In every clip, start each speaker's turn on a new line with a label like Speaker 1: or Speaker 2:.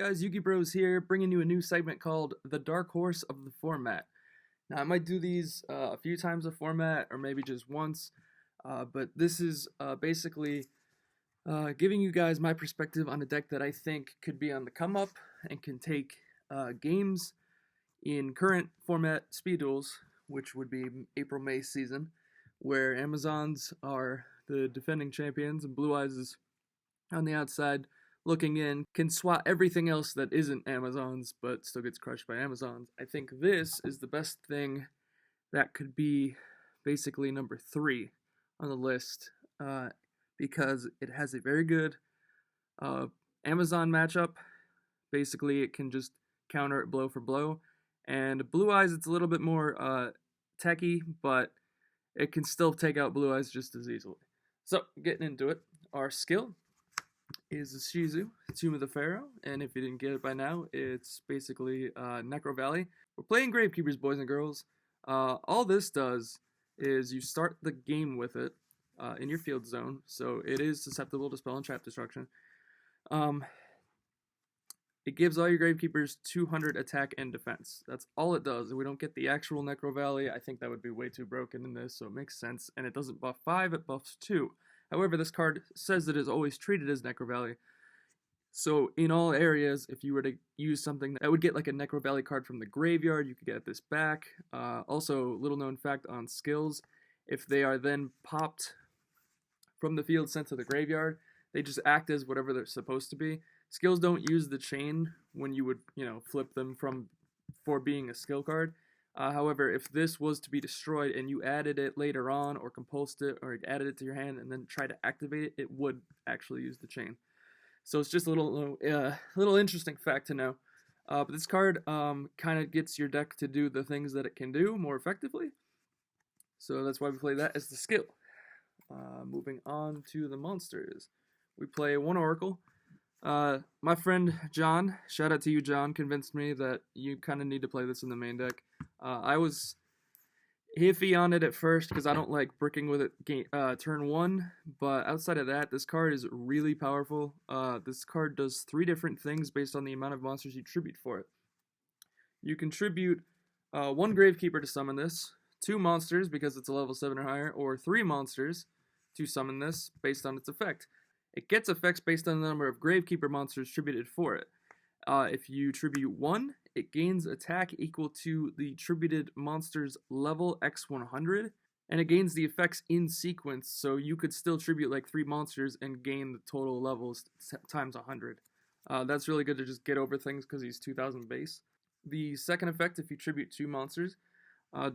Speaker 1: guys, Yugi Bros here, bringing you a new segment called The Dark Horse of the Format. Now, I might do these a few times a format, or maybe just once, but this is basically giving you guys my perspective on a deck that I think could be on the come up and can take games in current format speed duels, which would be April-May season, where Amazons are the defending champions and Blue Eyes is on the outside looking in, can swat everything else that isn't Amazons, but still gets crushed by Amazons. I think this is the best thing that could be basically number 3 on the list, because it has a very good Amazon matchup. Basically, it can just counter it blow for blow. And Blue Eyes, it's a little bit more techy, but it can still take out Blue Eyes just as easily. So, getting into it, our skill is a Shizu, Tomb of the Pharaoh, and if you didn't get it by now, it's basically Necro Valley. We're playing Gravekeepers, boys and girls. All this does is you start the game with it in your field zone, so it is susceptible to spell and trap destruction. It gives all your Gravekeepers 200 attack and defense. That's all it does. We don't get the actual Necro Valley. I think that would be way too broken in this, so it makes sense. And it doesn't buff 5, it buffs 2. However, this card says it is always treated as Necro Valley. So in all areas, if you were to use something that would get like a Necro Valley card from the graveyard, you could get this back. Also, little known fact on skills, if they are then popped from the field sent to the graveyard, they just act as whatever they're supposed to be. Skills don't use the chain when you would, flip them for being a skill card. However, if this was to be destroyed and you added it later on or compulsed it or added it to your hand and then tried to activate it, it would actually use the chain. So it's just a little interesting fact to know. But this card kind of gets your deck to do the things that it can do more effectively. So that's why we play that as the skill. Moving on to the monsters. We play one Oracle. My friend John, shout out to you, John, convinced me that you kind of need to play this in the main deck. I was iffy on it at first because I don't like bricking with it turn 1, but outside of that, this card is really powerful. This card does 3 different things based on the amount of monsters you tribute for it. You can tribute 1 Gravekeeper to summon this, 2 monsters because it's a level 7 or higher, or 3 monsters to summon this based on its effect. It gets effects based on the number of Gravekeeper monsters tributed for it. If you tribute 1, it gains attack equal to the tributed monster's level x 100, and it gains the effects in sequence, so you could still tribute like 3 monsters and gain the total levels times 100. That's really good to just get over things because he's 2000 base. The second effect, if you tribute 2 monsters,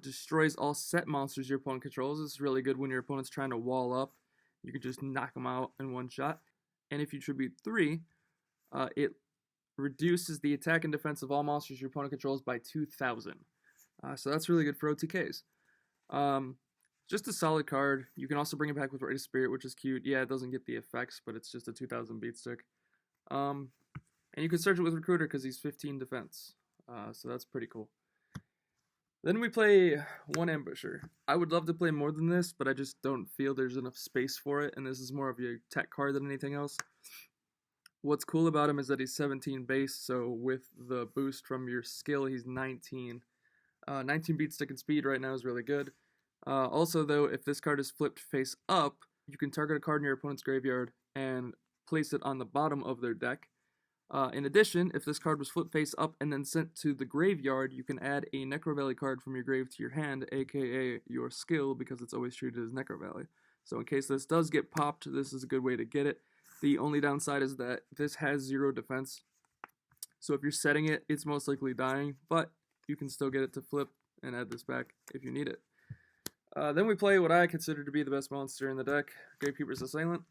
Speaker 1: destroys all set monsters your opponent controls. This is really good when your opponent's trying to wall up. You can just knock them out in one shot. And if you tribute 3, it reduces the attack and defense of all monsters your opponent controls by 2,000. So that's really good for OTKs. Just a solid card. You can also bring it back with Rite of Spirit, which is cute. Yeah, it doesn't get the effects, but it's just a 2,000 beat stick. And you can search it with Recruiter because he's 15 defense. So that's pretty cool. Then we play one Ambusher. I would love to play more than this, but I just don't feel there's enough space for it, and this is more of a tech card than anything else. What's cool about him is that he's 17 base, so with the boost from your skill, he's 19. 19 beat stick and speed right now is really good. Also, though, if this card is flipped face up, you can target a card in your opponent's graveyard and place it on the bottom of their deck. In addition, if this card was flipped face up and then sent to the graveyard, you can add a Necro Valley card from your grave to your hand, aka your skill, because it's always treated as Necro Valley. So in case this does get popped, this is a good way to get it. The only downside is that this has 0 defense. So if you're setting it, it's most likely dying, but you can still get it to flip and add this back if you need it. Then we play what I consider to be the best monster in the deck, Gravekeeper's Assailant.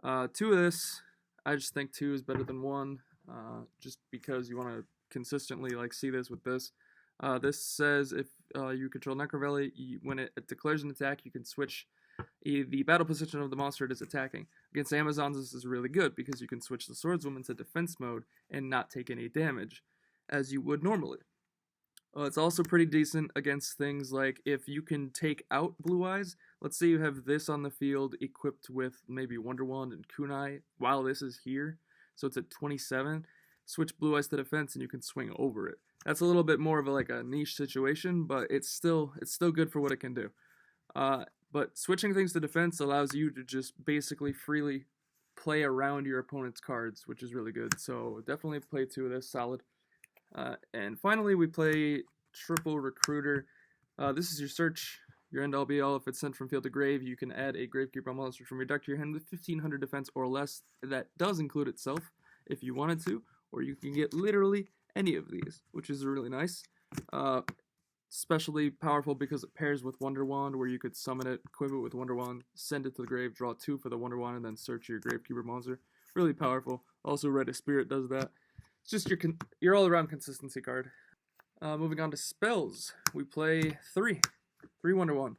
Speaker 1: 2 of this, I just think 2 is better than 1. Just because you want to consistently see this with this. This says if you control Necro Valley, when it declares an attack, you can switch the battle position of the monster it is attacking. Against Amazons, this is really good because you can switch the Swordswoman to defense mode and not take any damage, as you would normally. It's also pretty decent against things like if you can take out Blue Eyes. Let's say you have this on the field equipped with maybe Wonder Wand and Kunai while this is here. So it's at 27. switch Blue Eyes to defense and you can swing over it. That's a little bit more of like a niche situation, but it's still good for what it can do. But switching things to defense allows you to just basically freely play around your opponent's cards, which is really good. So definitely play 2 of this, solid. And finally, we play Triple Recruiter. This is your search, your end all be all. If it's sent from field to grave, you can add a Gravekeeper monster from your deck to your hand with 1500 defense or less. That does include itself if you wanted to, or you can get literally any of these, which is really nice. Especially powerful because it pairs with Wonder Wand, where you could summon it, equip it with Wonder Wand, send it to the grave, draw 2 for the Wonder Wand, and then search your Gravekeeper monster. Really powerful. Also, Red Spirit does that. It's just your all-around consistency card. Moving on to spells, we play 3 Wonder Wand.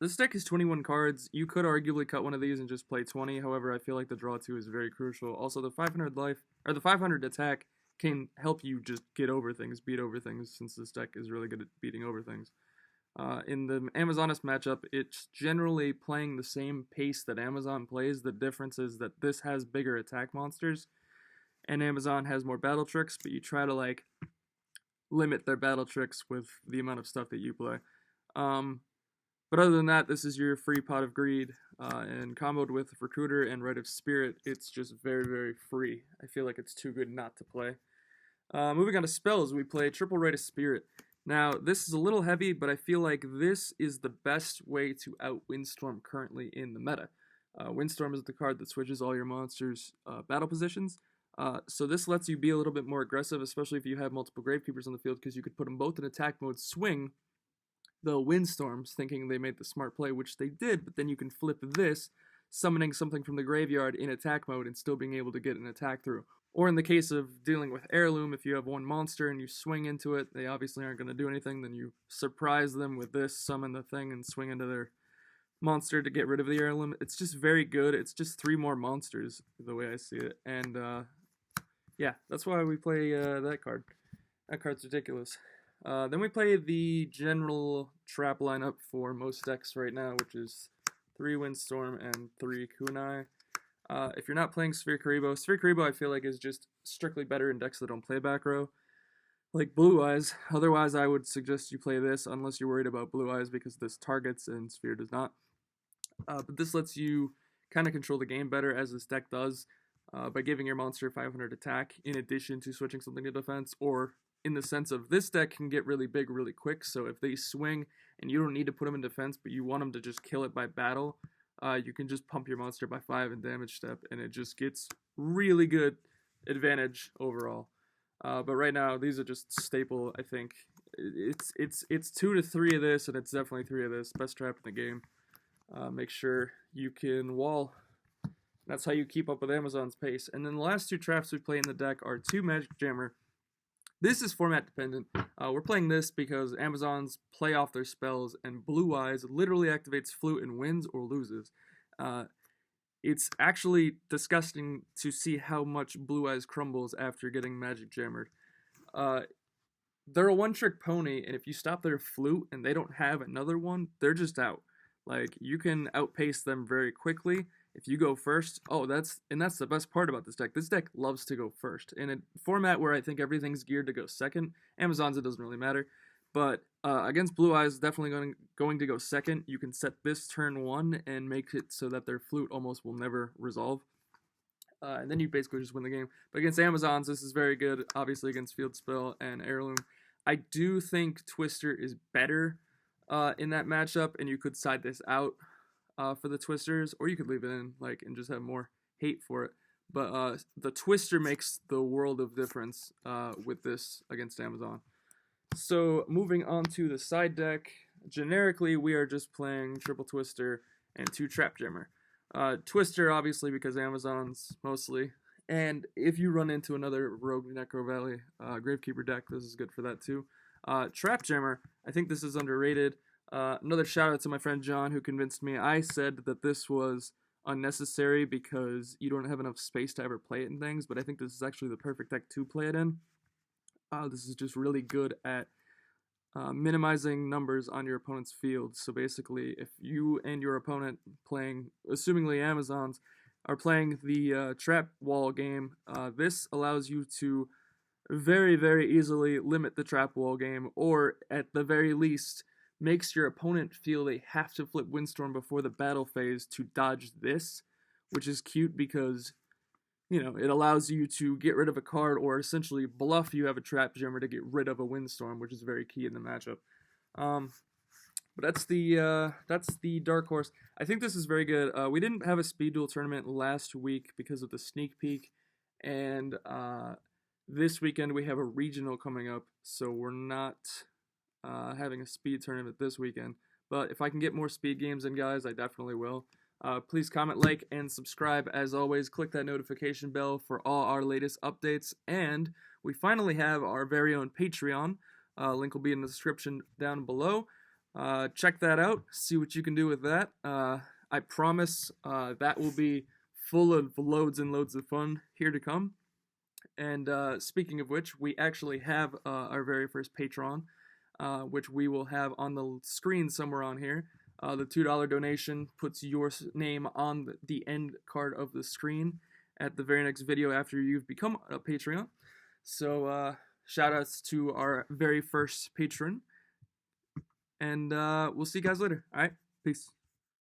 Speaker 1: This deck is 21 cards. You could arguably cut one of these and just play 20. However, I feel like the draw 2 is very crucial. Also, the 500 life or the 500 attack can help you just get over things, beat over things, since this deck is really good at beating over things. In the Amazoness matchup, it's generally playing the same pace that Amazon plays. The difference is that this has bigger attack monsters, and Amazon has more battle tricks, but you try to like limit their battle tricks with the amount of stuff that you play. But other than that, this is your free Pot of Greed, and comboed with Recruiter and Rite of Spirit, it's just very, very free. I feel like it's too good not to play. Moving on to spells, we play Triple Rite of Spirit. Now, this is a little heavy, but I feel like this is the best way to out Windstorm currently in the meta. Windstorm is the card that switches all your monsters' battle positions. So this lets you be a little bit more aggressive, especially if you have multiple Gravekeepers on the field, because you could put them both in attack mode, swing the Windstorms, thinking they made the smart play, which they did, but then you can flip this, summoning something from the graveyard in attack mode and still being able to get an attack through. Or in the case of dealing with Heirloom, if you have one monster and you swing into it, they obviously aren't going to do anything, then you surprise them with this, summon the thing, and swing into their monster to get rid of the Heirloom. It's just very good. It's just 3 more monsters, the way I see it. And, yeah, that's why we play that card. That card's ridiculous. Then we play the general trap lineup for most decks right now, which is 3 Windstorm and 3 Kunai. If you're not playing Sphere Karibo I feel like is just strictly better in decks that don't play back row, like Blue Eyes. Otherwise, I would suggest you play this unless you're worried about Blue Eyes, because this targets and Sphere does not. But this lets you kind of control the game better, as this deck does, by giving your monster 500 attack in addition to switching something to defense, or in the sense of this deck can get really big really quick, so if they swing and you don't need to put them in defense, but you want them to just kill it by battle, you can just pump your monster by 5 in damage step, and it just gets really good advantage overall. But right now, these are just staple, I think. It's 2 to 3 of this, and it's definitely 3 of this. Best trap in the game. Make sure you can wall. That's how you keep up with Amazon's pace. And then the last 2 traps we play in the deck are 2 Magic Jammer. This is format dependent. We're playing this because Amazons play off their spells, and Blue Eyes literally activates Flute and wins or loses. It's actually disgusting to see how much Blue Eyes crumbles after getting Magic Jammered. They're a one-trick pony, and if you stop their Flute and they don't have another one, they're just out. Like, you can outpace them very quickly. If you go first, that's the best part about this deck. This deck loves to go first. In a format where I think everything's geared to go second, Amazons, it doesn't really matter. But against Blue Eyes, definitely going to go second. You can set this turn 1 and make it so that their Flute almost will never resolve. And then you basically just win the game. But against Amazons, this is very good, obviously against Field Spell and Heirloom. I do think Twister is better in that matchup, and you could side this out for the Twisters, or you could leave it in, and just have more hate for it. But the Twister makes the world of difference with this against Amazon. So moving on to the side deck, generically we are just playing Triple Twister and 2 Trap Jammer. Twister, obviously, because Amazons mostly, and if you run into another Rogue Necro Valley Gravekeeper deck, this is good for that too. Trap Jammer, I think this is underrated. Another shout out to my friend John, who convinced me. I said that this was unnecessary because you don't have enough space to ever play it in things, but I think this is actually the perfect deck to play it in. This is just really good at minimizing numbers on your opponent's field. So basically, if you and your opponent playing, assumingly Amazons, are playing the trap wall game, this allows you to very, very easily limit the trap wall game, or at the very least, makes your opponent feel they have to flip Windstorm before the battle phase to dodge this, which is cute because, it allows you to get rid of a card or essentially bluff you have a trap jammer to get rid of a Windstorm, which is very key in the matchup. But that's the dark horse. I think this is very good. We didn't have a speed duel tournament last week because of the sneak peek, and this weekend we have a regional coming up, so we're not having a speed tournament this weekend. But if I can get more speed games in, guys, I definitely will. Please comment, like, and subscribe. As always, click that notification bell for all our latest updates. And we finally have our very own Patreon. Link will be in the description down below. Check that out. See what you can do with that. I promise that will be full of loads and loads of fun here to come. And speaking of which, we actually have our very first Patreon, which we will have on the screen somewhere on here. The $2 donation puts your name on the end card of the screen at the very next video after you've become a Patreon. So shout outs to our very first patron. And we'll see you guys later. All right, peace.